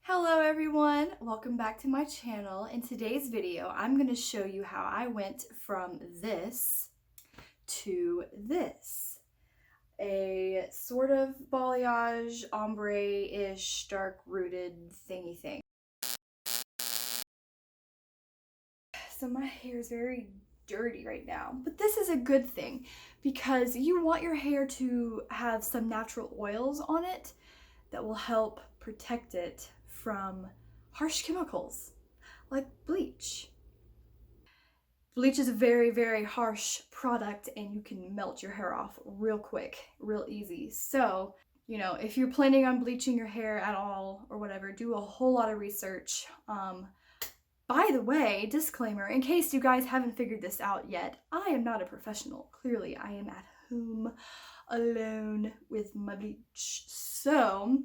Hello everyone, welcome back to my channel. In today's video, I'm going to show you how I went from this to this. A sort of balayage, ombre-ish, dark-rooted thingy thing. So my hair is very dirty right now, but this is a good thing because you want your hair to have some natural oils on it that will help protect it from harsh chemicals like bleach. Bleach is a very, very harsh product and you can melt your hair off real quick, real easy. So, you know, if you're planning on bleaching your hair at all or whatever, do a whole lot of research. By the way, disclaimer, in case you guys haven't figured this out yet, I am not a professional. Clearly, I am at home alone with my bleach. So,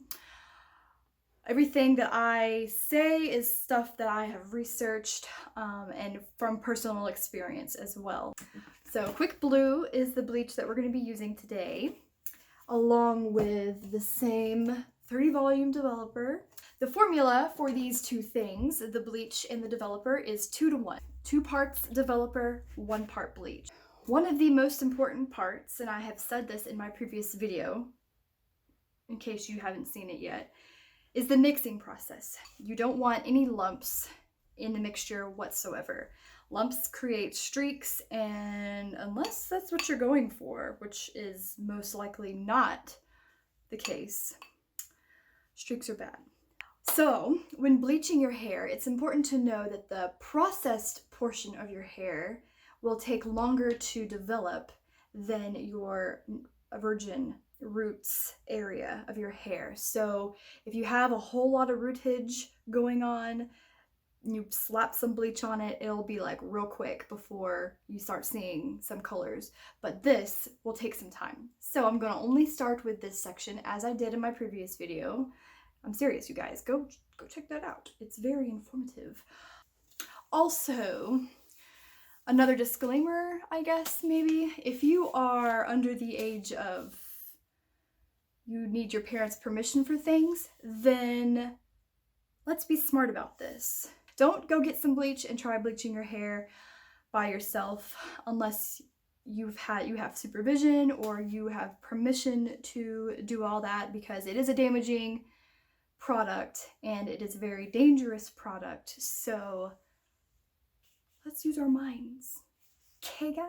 everything that I say is stuff that I have researched and from personal experience as well. So Quick Blue is the bleach that we're going to be using today, along with the same 30 volume developer. The formula for these two things, the bleach and the developer, is 2-to-1. 2 parts developer, 1 part bleach. One of the most important parts, and I have said this in my previous video, in case you haven't seen it yet, is the mixing process. You don't want any lumps in the mixture whatsoever. Lumps create streaks, and unless that's what you're going for, which is most likely not the case, streaks are bad. So when bleaching your hair, it's important to know that the processed portion of your hair will take longer to develop than your virgin roots area of your hair. So if you have a whole lot of rootage going on, you slap some bleach on it, it'll be like real quick before you start seeing some colors. But this will take some time. So I'm going to only start with this section as I did in my previous video. I'm serious, you guys. Go check that out. It's very informative. Also, another disclaimer, I guess, maybe. If you are under the age of you need your parents' permission for things, then let's be smart about this. Don't go get some bleach and try bleaching your hair by yourself unless you have supervision or you have permission to do all that, because it is a damaging product and it is a very dangerous product. So let's use our minds. Okay, guys?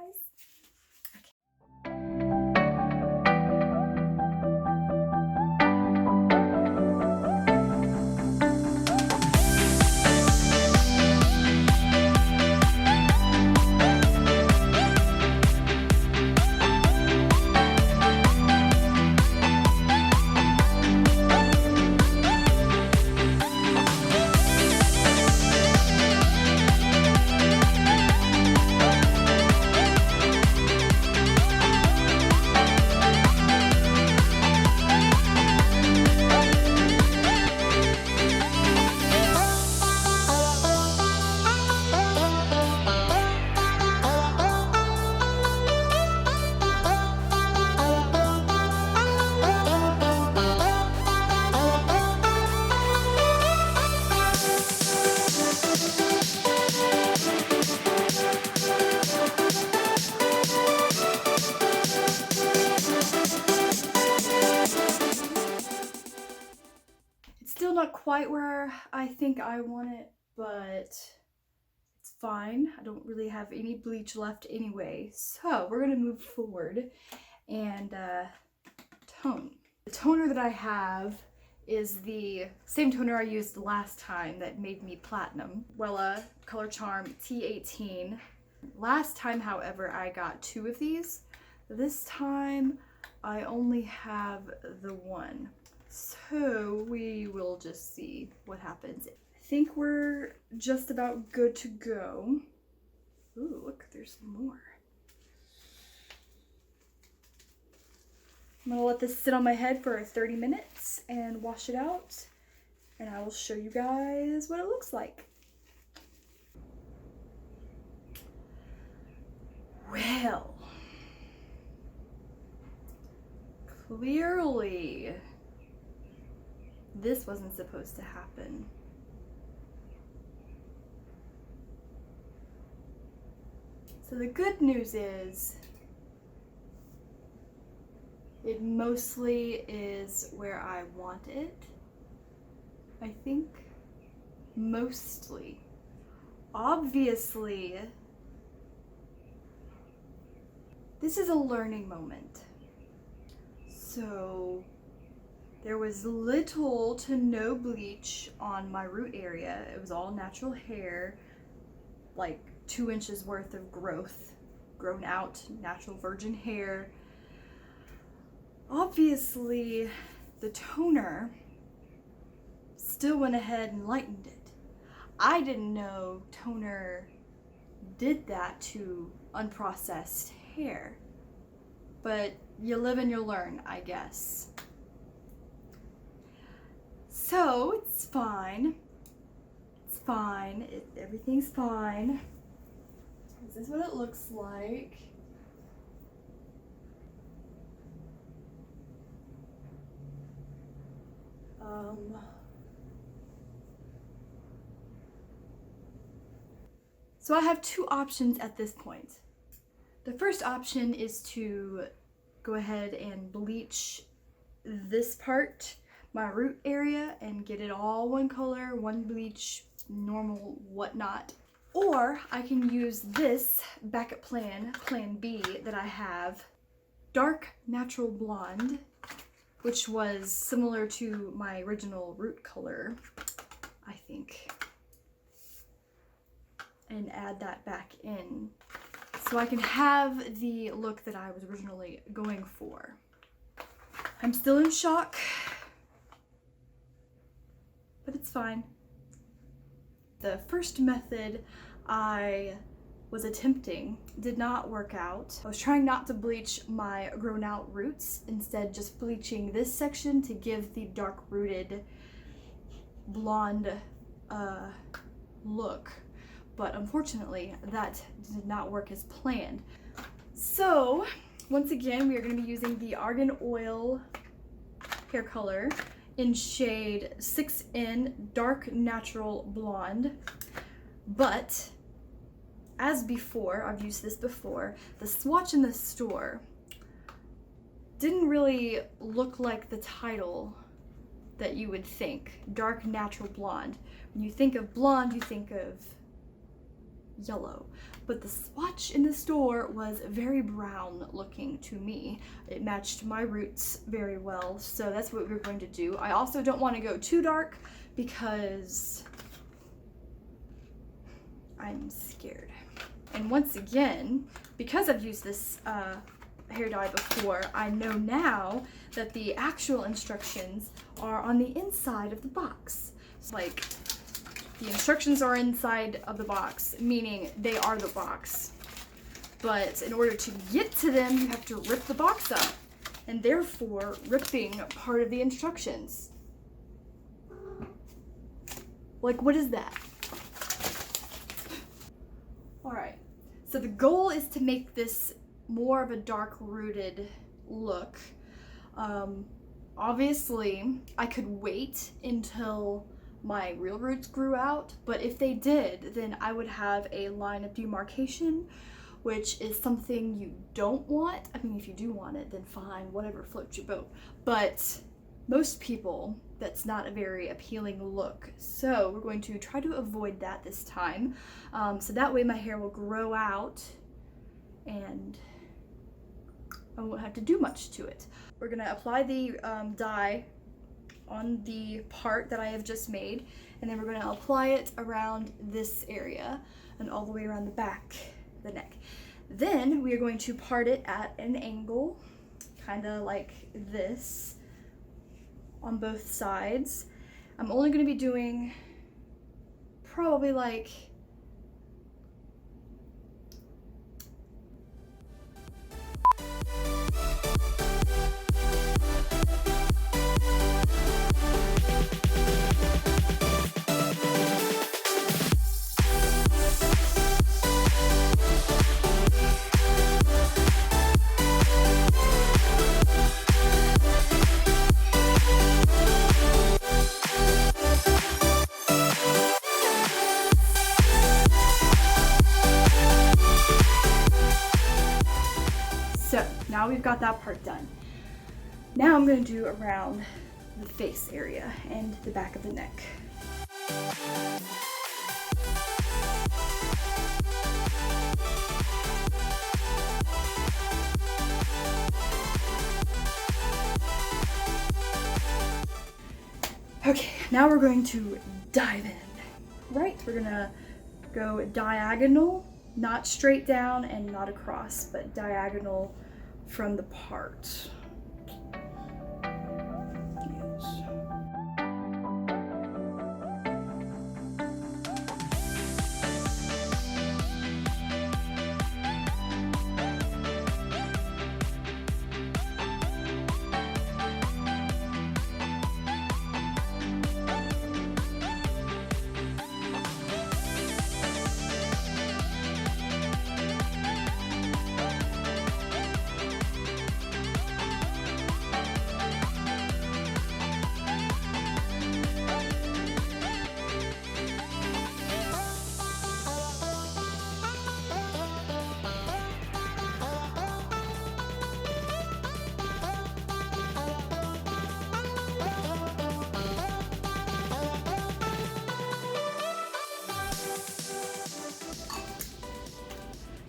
Still not quite where I think I want it, but it's fine. I don't really have any bleach left anyway. So we're gonna move forward and tone. The toner that I have is the same toner I used last time that made me platinum. Wella Color Charm T18. Last time, however, I got 2 of these. This time I only have the 1. So we will just see what happens. I think we're just about good to go. Ooh, look, there's more. I'm gonna let this sit on my head for 30 minutes and wash it out, and I will show you guys what it looks like. Well, clearly this wasn't supposed to happen. So the good news is it mostly is where I want it. I think mostly. Obviously, this is a learning moment. So there was little to no bleach on my root area. It was all natural hair, like 2 inches worth of growth, grown out, natural virgin hair. Obviously, the toner still went ahead and lightened it. I didn't know toner did that to unprocessed hair, but you live and you learn, I guess. So it's fine. It's fine. Everything's fine. This is what it looks like. So I have 2 options at this point. The first option is to go ahead and bleach this part, my root area, and get it all one color, one bleach, normal, whatnot. Or I can use this backup plan, plan B, that I have, dark natural blonde, which was similar to my original root color, I think, and add that back in so I can have the look that I was originally going for. I'm still in shock, but it's fine. The first method I was attempting did not work out. I was trying not to bleach my grown out roots, instead just bleaching this section to give the dark rooted blonde look. But unfortunately, that did not work as planned. So, once again, we are going to be using the Argan Oil Hair Color in shade 6N Dark Natural Blonde. But, as before, I've used this before, the swatch in the store didn't really look like the title that you would think, Dark Natural Blonde. When you think of blonde, you think of yellow, but the swatch in the store was very brown looking to me. It matched my roots very well, so that's what we're going to do. I also don't want to go too dark because I'm scared. And once again, because I've used this hair dye before, I know now that the actual instructions are on the inside of the box. It's like, the instructions are inside of the box, meaning they are the box. But in order to get to them, you have to rip the box up, and therefore ripping part of the instructions. Like, what is that? Alright, so the goal is to make this more of a dark-rooted look. Obviously, I could wait until my real roots grew out, but if they did, then I would have a line of demarcation, which is something you don't want. I mean, if you do want it, then fine, whatever, floats your boat. But most people, that's not a very appealing look. So we're going to try to avoid that this time. So that way my hair will grow out and I won't have to do much to it. We're gonna apply the dye on the part that I have just made, and then we're going to apply it around this area and all the way around the back, the neck. Then we are going to part it at an angle, kind of like this, on both sides. I'm only going to be doing probably like we've got that part done. Now I'm going to do around the face area and the back of the neck. Okay, now we're going to dive in. Right, we're gonna go diagonal, not straight down and not across, but diagonal from the part.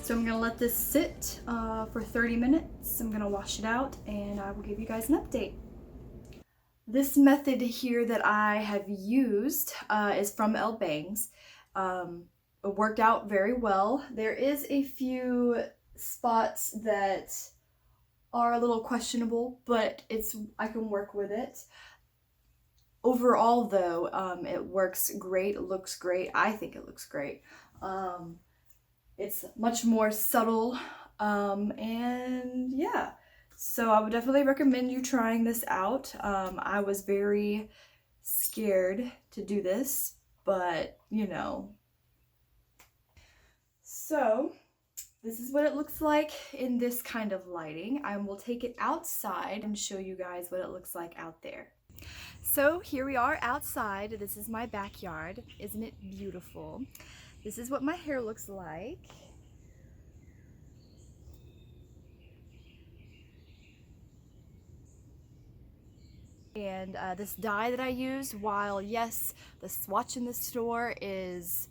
So I'm gonna let this sit for 30 minutes. I'm gonna wash it out and I will give you guys an update. This method here that I have used is from Ellebangs. It worked out very well. There is a few spots that are a little questionable, but I can work with it. Overall though, it works great, it looks great. I think it looks great. It's much more subtle, and yeah, so I would definitely recommend you trying this out. I was very scared to do this, but you know. So this is what it looks like in this kind of lighting. I will take it outside and show you guys what it looks like out there. So here we are outside. This is my backyard. Isn't it beautiful? This is what my hair looks like. And this dye that I used, while yes, the swatch in the store is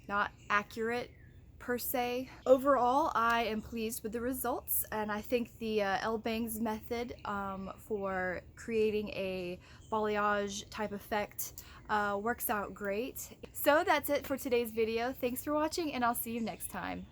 not accurate per se, overall I am pleased with the results, and I think the Ellebangs method for creating a balayage type effect works out great. So that's it for today's video. Thanks for watching, and I'll see you next time.